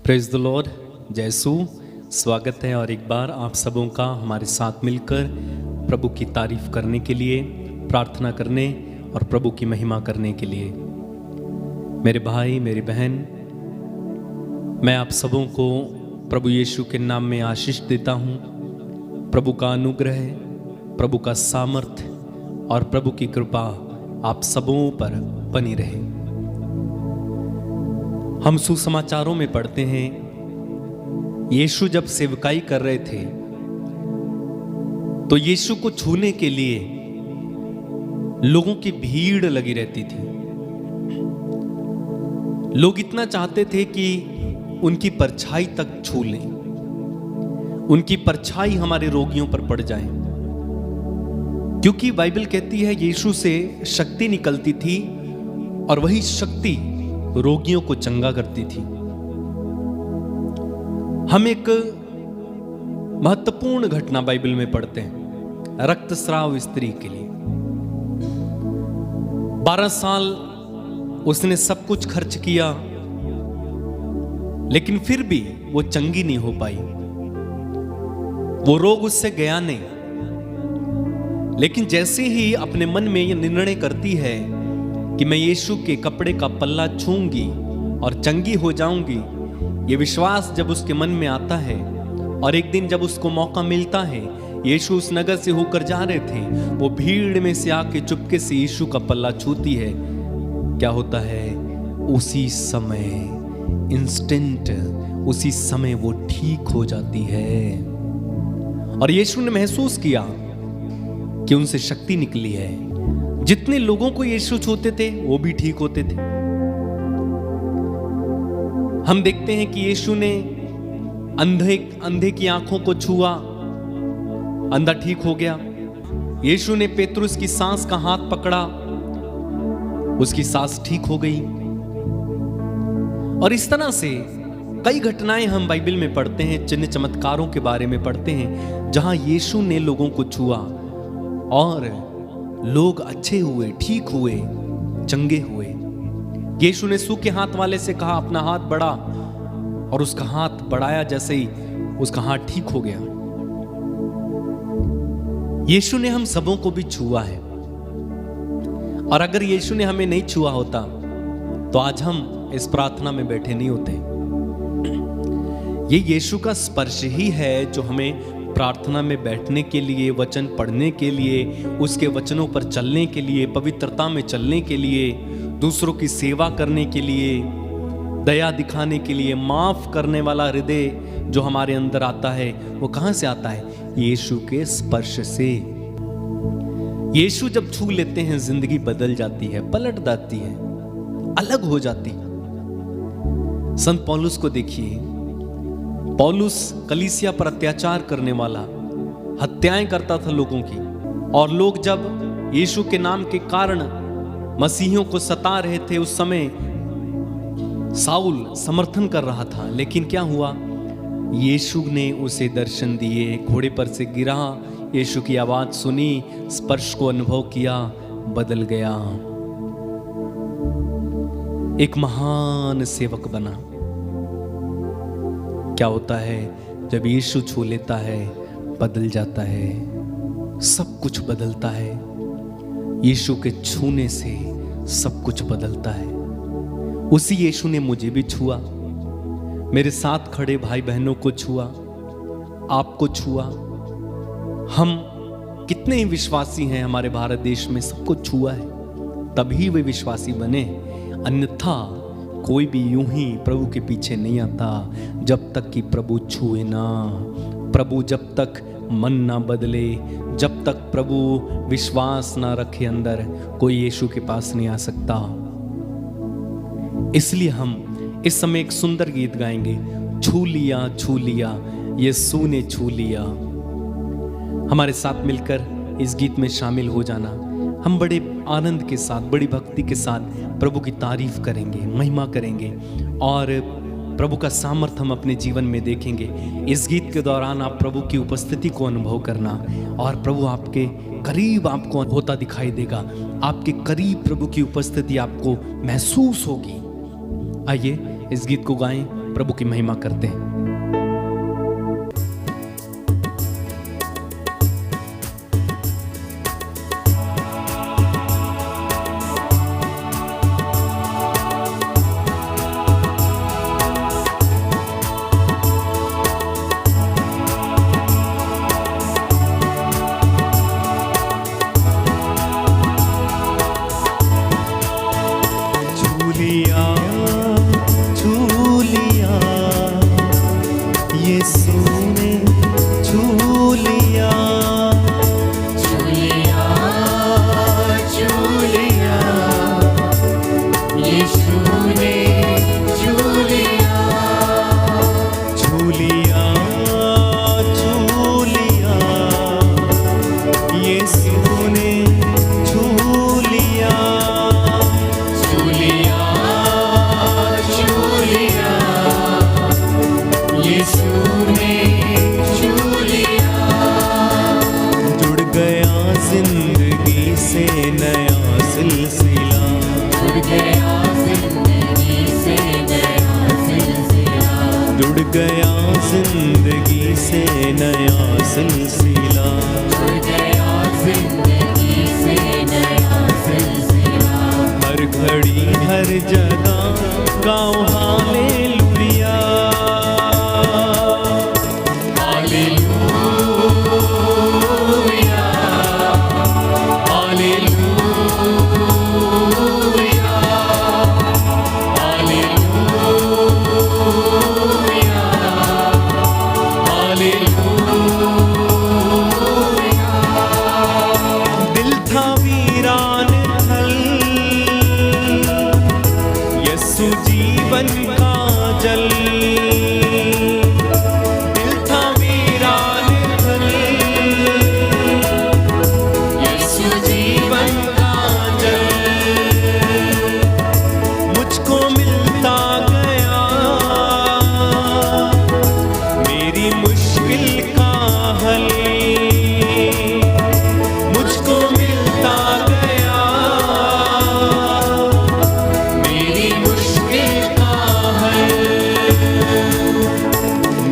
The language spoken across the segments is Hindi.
प्रेज द लॉर्ड, जय यीशु। स्वागत है और एक बार आप सबों का हमारे साथ मिलकर प्रभु की तारीफ करने के लिए, प्रार्थना करने और प्रभु की महिमा करने के लिए। मेरे भाई, मेरी बहन, मैं आप सबों को प्रभु यीशु के नाम में आशीष देता हूँ। प्रभु का अनुग्रह, प्रभु का सामर्थ्य और प्रभु की कृपा आप सबों पर बनी रहे। हम सुसमाचारों में पढ़ते हैं, यीशु जब सेवकाई कर रहे थे तो यीशु को छूने के लिए लोगों की भीड़ लगी रहती थी। लोग इतना चाहते थे कि उनकी परछाई तक छू लें, उनकी परछाई हमारे रोगियों पर पड़ जाए, क्योंकि बाइबल कहती है यीशु से शक्ति निकलती थी और वही शक्ति रोगियों को चंगा करती थी। हम एक महत्वपूर्ण घटना बाइबल में पढ़ते हैं, रक्तस्राव स्त्री के लिए। 12 साल उसने सब कुछ खर्च किया, लेकिन फिर भी वो चंगी नहीं हो पाई। वो रोग उससे गया नहीं। लेकिन जैसे ही अपने मन में ये निर्णय करती है कि मैं यीशु के कपड़े का पल्ला छूंगी और चंगी हो जाऊंगी, ये विश्वास जब उसके मन में आता है और एक दिन जब उसको मौका मिलता है, यीशु उस नगर से होकर जा रहे थे, वो भीड़ में से आके चुपके से यीशु का पल्ला छूती है। क्या होता है? उसी समय, इंस्टेंट, उसी समय वो ठीक हो जाती है। और यीशु ने महसूस किया कि उनसे शक्ति निकली है। जितने लोगों को यीशु छूते थे वो भी ठीक होते थे। हम देखते हैं कि यीशु ने अंधे की आंखों को छुआ, अंधा ठीक हो गया। यीशु ने पेतरुस की सांस का हाथ पकड़ा, उसकी सांस ठीक हो गई। और इस तरह से कई घटनाएं हम बाइबल में पढ़ते हैं, चिन्ह चमत्कारों के बारे में पढ़ते हैं, जहां यीशु ने लोगों को छुआ और लोग अच्छे हुए, ठीक हुए, चंगे हुए। यीशु ने सूखे हाथ वाले से कहा अपना हाथ बढ़ा, और उसका हाथ बढ़ाया, जैसे ही उसका हाथ ठीक हो गया। यीशु ने हम सबों को भी छुआ है, और अगर यीशु ने हमें नहीं छुआ होता तो आज हम इस प्रार्थना में बैठे नहीं होते। ये यीशु का स्पर्श ही है जो हमें प्रार्थना में बैठने के लिए, वचन पढ़ने के लिए, उसके वचनों पर चलने के लिए, पवित्रता में चलने के लिए, दूसरों की सेवा करने के लिए, दया दिखाने के लिए, माफ करने वाला हृदय जो हमारे अंदर आता है, वो कहां से आता है? यीशु के स्पर्श से। यीशु जब छू लेते हैं, जिंदगी बदल जाती है, पलट जाती है, अलग हो जाती है। संत पौलुस को देखिए, पौलुस कलीसिया पर अत्याचार करने वाला, हत्याएं करता था लोगों की, और लोग जब यीशु के नाम के कारण मसीहियों को सता रहे थे, उस समय साउल समर्थन कर रहा था। लेकिन क्या हुआ? यीशु ने उसे दर्शन दिए, घोड़े पर से गिरा, यीशु की आवाज सुनी, स्पर्श को अनुभव किया, बदल गया, एक महान सेवक बना। क्या होता है जब यीशु छू लेता है? बदल जाता है, सब कुछ बदलता है। यीशु के छूने से सब कुछ बदलता है। उसी यीशु ने मुझे भी छुआ, मेरे साथ खड़े भाई बहनों को छुआ, आपको छुआ। हम कितने ही विश्वासी हैं हमारे भारत देश में, सबको छुआ है, तभी वे विश्वासी बने। अन्यथा कोई भी यूं ही प्रभु के पीछे नहीं आता जब तक कि प्रभु छुए ना। प्रभु जब तक मन ना बदले, जब तक प्रभु विश्वास ना रखे अंदर, कोई यीशु के पास नहीं आ सकता। इसलिए हम इस समय एक सुंदर गीत गाएंगे, छू लिया, छू लिया, यीशु ने छू लिया। हमारे साथ मिलकर इस गीत में शामिल हो जाना। हम बड़े आनंद के साथ, बड़ी भक्ति के साथ प्रभु की तारीफ करेंगे, महिमा करेंगे, और प्रभु का सामर्थ्य हम अपने जीवन में देखेंगे। इस गीत के दौरान आप प्रभु की उपस्थिति को अनुभव करना, और प्रभु आपके करीब आपको होता दिखाई देगा। आपके करीब प्रभु की उपस्थिति आपको महसूस होगी। आइए इस गीत को गाएं प्रभु की महिमा करते हैं। जिंदगी से नया सिलसिला, हर घड़ी हर जगह गाओ हालेलुया, जीवन का जल, दिल था वीरान थल, यीशु जीवन का जल, मुझको मिलता गया मेरी मुश्किल का हल, मुझको मिलता गया मेरी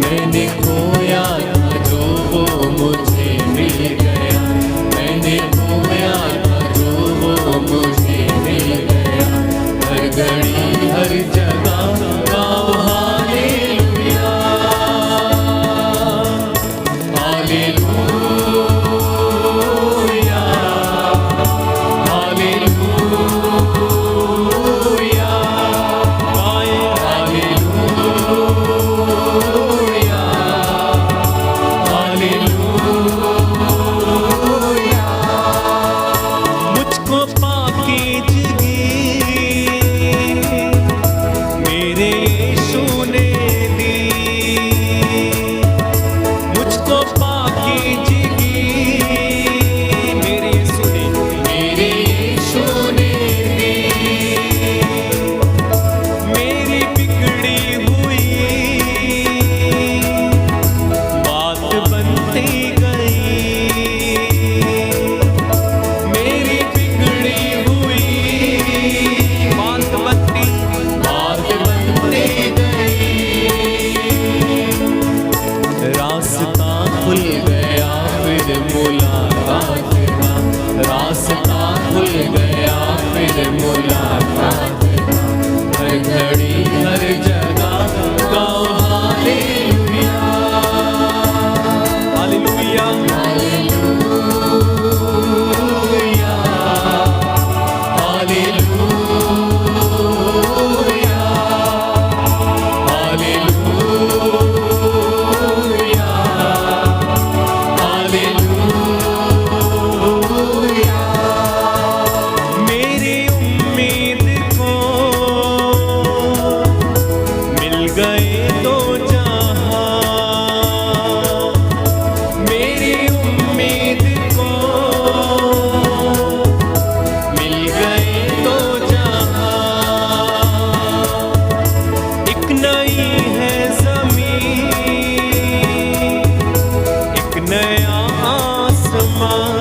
मैंने खोया था जो वो मुझे मिल गया, मैंने खोया था जो वो मुझे मिल गया, हर घड़ी हर जगह गाओ हालेलुया, हालेलुया, हालेलुया, गाए हालेलुया, मुझको पाके जिगी मेरे यीशु ने दी, मुझको पाके जिगी मेरे यीशु ने दी, मेरी बिगड़ी हुई बात बनती गई, मेरी बिगड़ी हुई बात बनती गई, रास्ता खुल गया फिर मुलाकात का, रास्ता खुल गया फिर मुलाकात का, हर घड़ी हर जगह गाओ hallelujah, hallelujah, hallelujah, hallelujah, hallelujah, hallelujah, मेरी उम्मीद को मिल गए दो जहां, मेरी उम्मीद को मिल गए दो जहां, एक नई है ज़मीन, एक नया आसमां,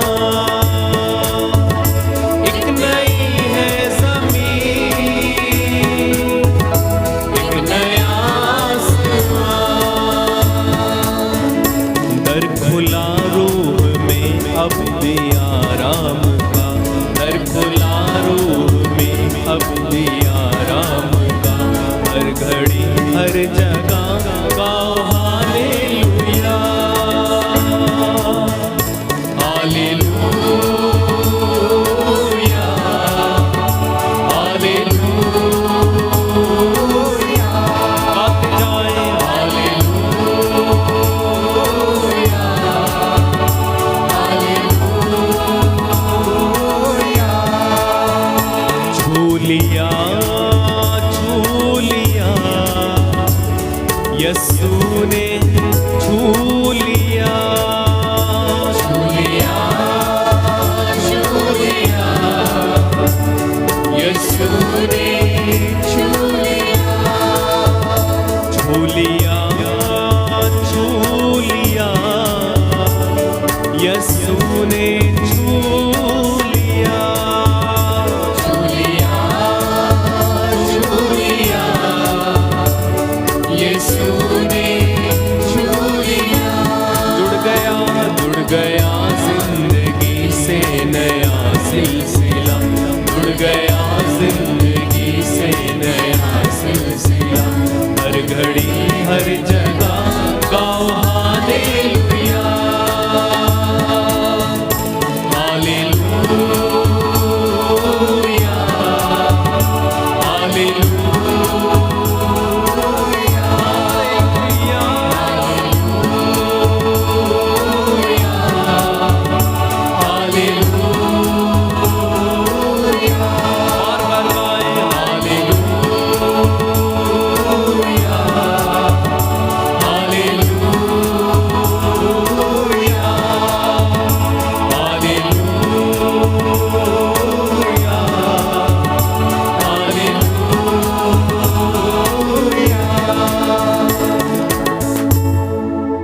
एक नई है ज़मीन, एक नया यीशु ने छू लिया, यीशु ने छू लिया, जुड़ गया जिंदगी से नया सिलसिला, जुड़ गया जिंदगी से नया सिलसिला। हर घड़ी हर जगह गाओ हालेलुया, हालेलुया, हालेलुया, हालेलुया। बार बार गाएं हालेलुया, हालेलुया, हालेलुया, हालेलुया।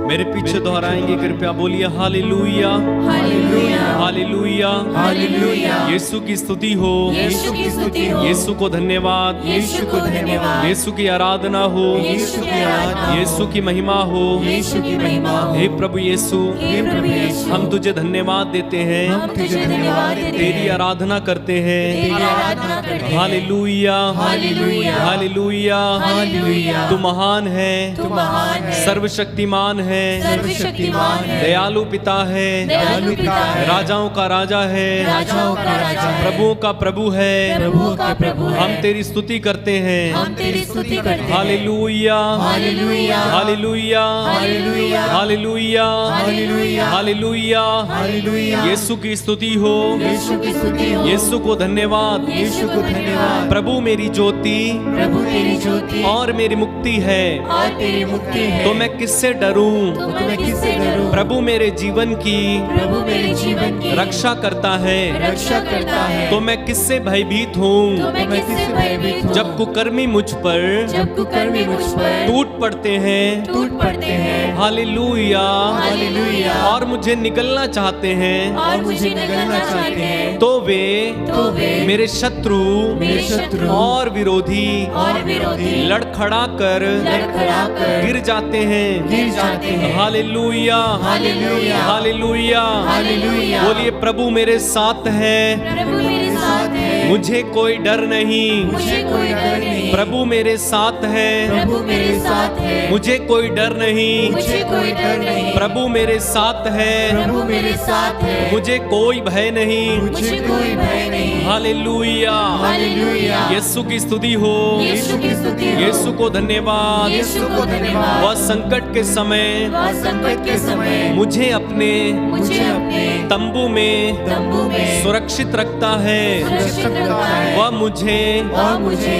मेरे पीछे दोहराएंगे, कृपया बोलिए हालेलुया, हालेलुया, हालेलुया, हालेलुया। यीशु की स्तुति हो, यीशु की स्तुति हो, यीशु को धन्यवाद, यीशु को धन्यवाद, यीशु की आराधना हो, यीशु की आराधना, यीशु की महिमा हो। यीशु की महिमा हो। हे प्रभु यीशु, हे प्रभु यीशु, हम तुझे धन्यवाद देते हैं, हम तुझे धन्यवाद देते तेरी हैं, आराधना करते हैं। तेरी आराधना करते हैं। Hallelujah, hallelujah, hallelujah, hallelujah. तू महान है, तू महान है, सर्वशक्तिमान है, सर्वशक्तिमान है, दयालु पिता है, दयालु पिता है, राजाओं का राजा है, राजाओं का राजा है, प्रभुओं का प्रभु है। प्रभुओं का प्रभु है। हम तेरी स्तुति करते हैं। हम तेरी स्तुति करते हैं। Hallelujah, hallelujah, hallelujah, hallelujah, hallelujah, hallelujah, hallelujah. Hallelujah. यीशु की स्तुति हो, यीशु की स्तुति हो, यीशु को धन्यवाद। यीशु को धन्यवाद। प्रभु मेरी ज्योति प्रभु तेरी ज्योति और मेरी मुक्ति है, और तेरी मुक्ति है। तो मैं किससे डरूं? तो मैं किससे डरूं? प्रभु मेरे जीवन की प्रभु मेरे जीवन की रक्षा करता है, रक्षा करता है। तो मैं किससे भयभीत हूँ? तो मैं किससे भयभीत हूँ? जब कुकर्मी मुझ पर जब कुकर्मी मुझ पर टूट पड़ते हैं, टूट पड़ते हैं। Hallelujah, hallelujah. और मुझे निगलना चाहते हैं, और मुझे निगलना चाहते हैं। तो वे मेरे शत्रु मेरे शत्रु और विरोधी और विरोधी लड़खड़ा कर गिर जाते हैं। गिर जाते हैं। Hallelujah, hallelujah, hallelujah, hallelujah. बोलिए प्रभु मेरे साथ है, प्रभु मेरे साथ है, मुझे कोई डर नहीं। मुझे कोई डर नहीं। प्रभु मेरे साथ है, प्रभु मेरे साथ है, मुझे कोई डर नहीं। मुझे कोई डर नहीं। प्रभु मेरे साथ है, प्रभु मेरे साथ है, मुझे कोई भय नहीं। मुझे कोई भय नहीं। Hallelujah, hallelujah. यीशु की स्तुति हो, यीशु की स्तुति हो, यीशु को धन्यवाद। यीशु को धन्यवाद। वह संकट के समय वह संकट के समय मुझे अपने तंबू में सुरक्षित रखता है। सुरक्षित रखता है। वह मुझे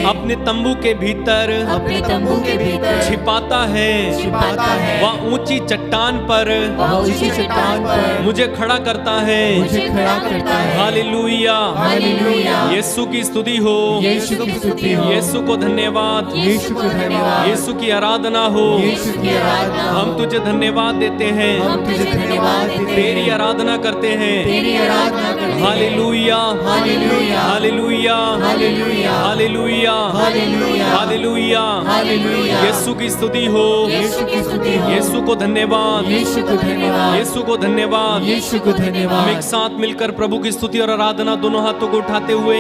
अपने तंबू के भीतर अपने तंबू के भीतर छिपाता है। छिपाता है। वह ऊंची चट्टान पर वह ऊंची चट्टान पर मुझे खड़ा करता है। मुझे खड़ा करता है। Hallelujah, hallelujah. यीशु की स्तुति हो, यीशु की स्तुति हो, यीशु को धन्यवाद, यीशु को धन्यवाद, यीशु की आराधना हो। यीशु की आराधना हो। हम तुझे धन्यवाद देते हैं, हम तुझे धन्यवाद देते हैं, तेरी आराधना करते हैं। तेरी आराधना करते हैं। Hallelujah, hallelujah, hallelujah, hallelujah, hallelujah, hallelujah, hallelujah, hallelujah. यीशु की स्तुति हो, यीशु की स्तुति हो, यीशु को धन्यवाद, यीशु को धन्यवाद, यीशु को धन्यवाद। यीशु को धन्यवाद। हम एक साथ मिलकर प्रभु की स्तुति और आराधना दोनों हाथों को उठाते हुए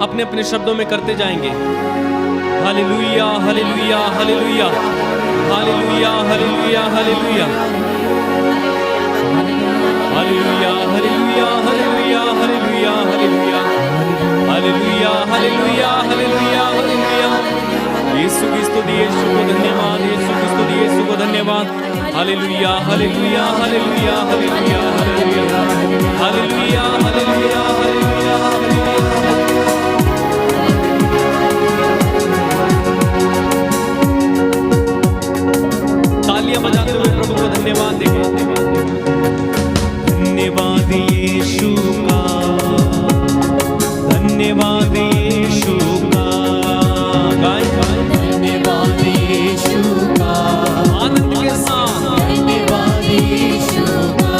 अपने अपने शब्दों में करते जाएंगे। Hallelujah, hallelujah, hallelujah, hallelujah, hallelujah, hallelujah, hallelujah, hallelujah, hallelujah, hallelujah, hallelujah, hallelujah, hallelujah, hallelujah, hallelujah. यीशु की स्तुति, यीशु को धन्यवाद, यीशु की स्तुति, यीशु को धन्यवाद। Hallelujah, hallelujah, hallelujah, hallelujah, hallelujah, hallelujah, hallelujah, hallelujah, hallelujah. तालियां बजाते हुए प्रभु को धन्यवाद देंगे। धन्यवाद यीशु का, धन्यवाद यीशु का, गाएं धन्यवाद यीशु का, आनंद के साथ। धन्यवाद यीशु का,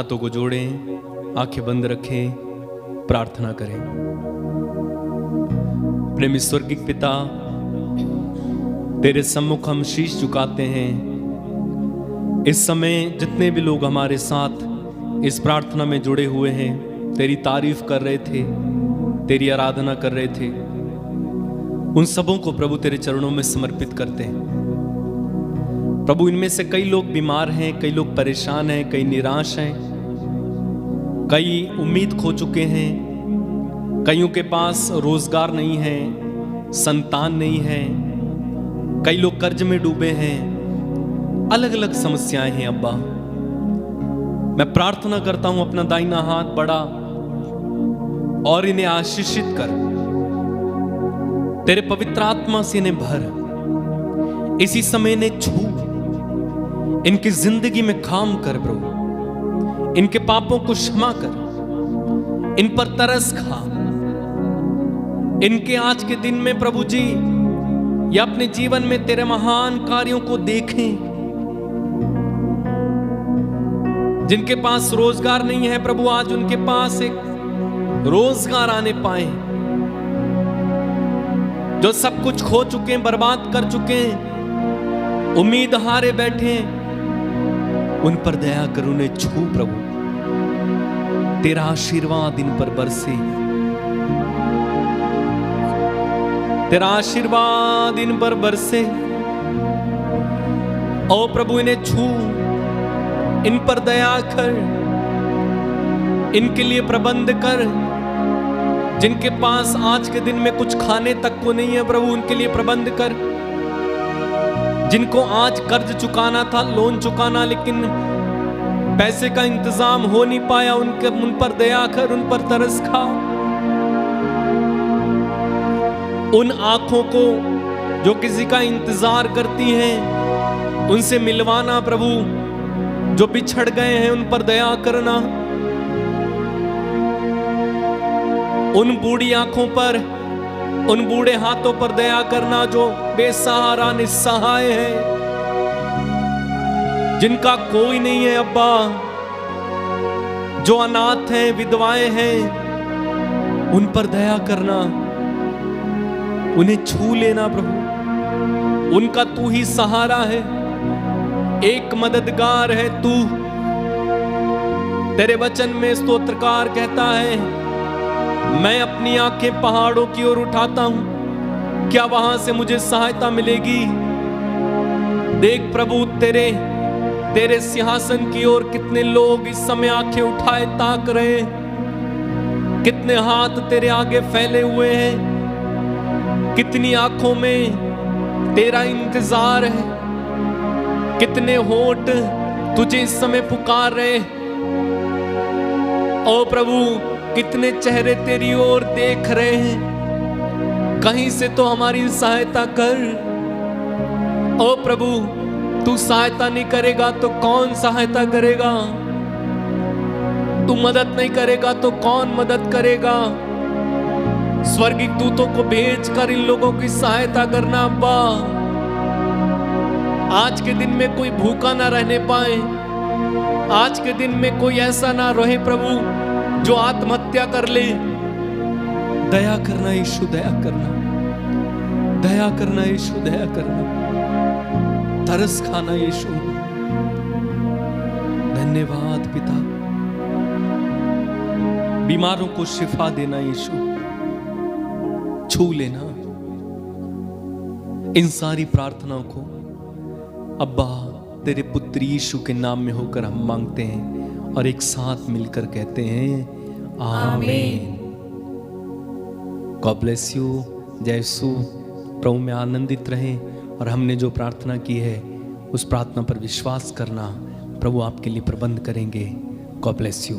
हाथों को जोड़ें, आंखें बंद रखें, प्रार्थना करें। प्रेमी स्वर्गिक पिता, तेरे सम्मुख हम शीश झुकाते हैं। इस समय जितने भी लोग हमारे साथ इस प्रार्थना में जुड़े हुए हैं, तेरी तारीफ कर रहे थे, तेरी आराधना कर रहे थे, उन सबों को प्रभु तेरे चरणों में समर्पित करते हैं। प्रभु, इनमें से कई लोग बीमार हैं, कई लोग परेशान हैं, कई निराश हैं, कई उम्मीद खो चुके हैं, कईयों के पास रोजगार नहीं है, संतान नहीं है, कई लोग कर्ज में डूबे हैं, अलग अलग समस्याएं हैं। अब्बा, मैं प्रार्थना करता हूं, अपना दाहिना हाथ बढ़ा और इन्हें आशीषित कर, तेरे पवित्र आत्मा से इन्हें भर, इसी समय इन्हें छू, इनकी जिंदगी में काम कर प्रभु, इनके पापों को क्षमा कर, इन पर तरस खा। इनके आज के दिन में प्रभु जी, या अपने जीवन में तेरे महान कार्यों को देखें। जिनके पास रोजगार नहीं है प्रभु, आज उनके पास एक रोजगार आने पाए। जो सब कुछ खो चुके हैं, बर्बाद कर चुके हैं, उम्मीद हारे बैठे, उन पर दया कर, उन्हें छू प्रभु, तेरा आशीर्वाद इन पर बरसे, तेरा आशीर्वाद इन पर बरसे। ओ प्रभु, इन्हें छू, इन पर दया कर, इनके लिए प्रबंध कर। जिनके पास आज के दिन में कुछ खाने तक को नहीं है प्रभु, उनके लिए प्रबंध कर। जिनको आज कर्ज चुकाना था, लोन चुकाना, लेकिन पैसे का इंतजाम हो नहीं पाया, उन पर दया कर, उन पर तरस खा। उन आंखों को जो किसी का इंतजार करती हैं, उनसे मिलवाना प्रभु। जो बिछड़ गए हैं, उन पर दया करना। उन बूढ़ी आंखों पर, उन बूढ़े हाथों पर दया करना जो बेसहारा निस्सहाय है, जिनका कोई नहीं है अब्बा, जो अनाथ हैं, विधवाएं हैं, उन पर दया करना। उन्हें छू लेना प्रभु, उनका तू ही सहारा है, एक मददगार है तू। तेरे वचन में स्तोत्रकार कहता है, मैं अपनी आंखें पहाड़ों की ओर उठाता हूं, क्या वहां से मुझे सहायता मिलेगी? देख प्रभु, तेरे सिंहासन की ओर कितने लोग इस समय आंखें उठाए ताक रहे, कितने हाथ तेरे आगे फैले हुए हैं, कितनी आंखों में तेरा इंतजार है, कितने होंठ तुझे इस समय पुकार रहे। ओ प्रभु, कितने चेहरे तेरी ओर देख रहे हैं, कहीं से तो हमारी सहायता कर। ओ प्रभु, तू सहायता नहीं करेगा तो कौन सहायता करेगा? तू मदद नहीं करेगा तो कौन मदद करेगा? स्वर्गीय दूतों को भेज कर इन लोगों की सहायता करना अब्बा। आज के दिन में कोई भूखा ना रहने पाए, आज के दिन में कोई ऐसा ना रहे प्रभु जो आत्महत्या कर ले। दया करना यीशु, दया करना, दया करना यीशु, दया करना, तरस खाना यीशु। धन्यवाद पिता, बीमारों को शिफा देना यीशु, छू लेना। इन सारी प्रार्थनाओं को अब्बा तेरे पुत्र यीशु के नाम में होकर हम मांगते हैं और एक साथ मिलकर कहते हैं आमीन। God bless you. जय यीशु। प्रभु में आनंदित रहें और हमने जो प्रार्थना की है उस प्रार्थना पर विश्वास करना, प्रभु आपके लिए प्रबंध करेंगे। God bless you.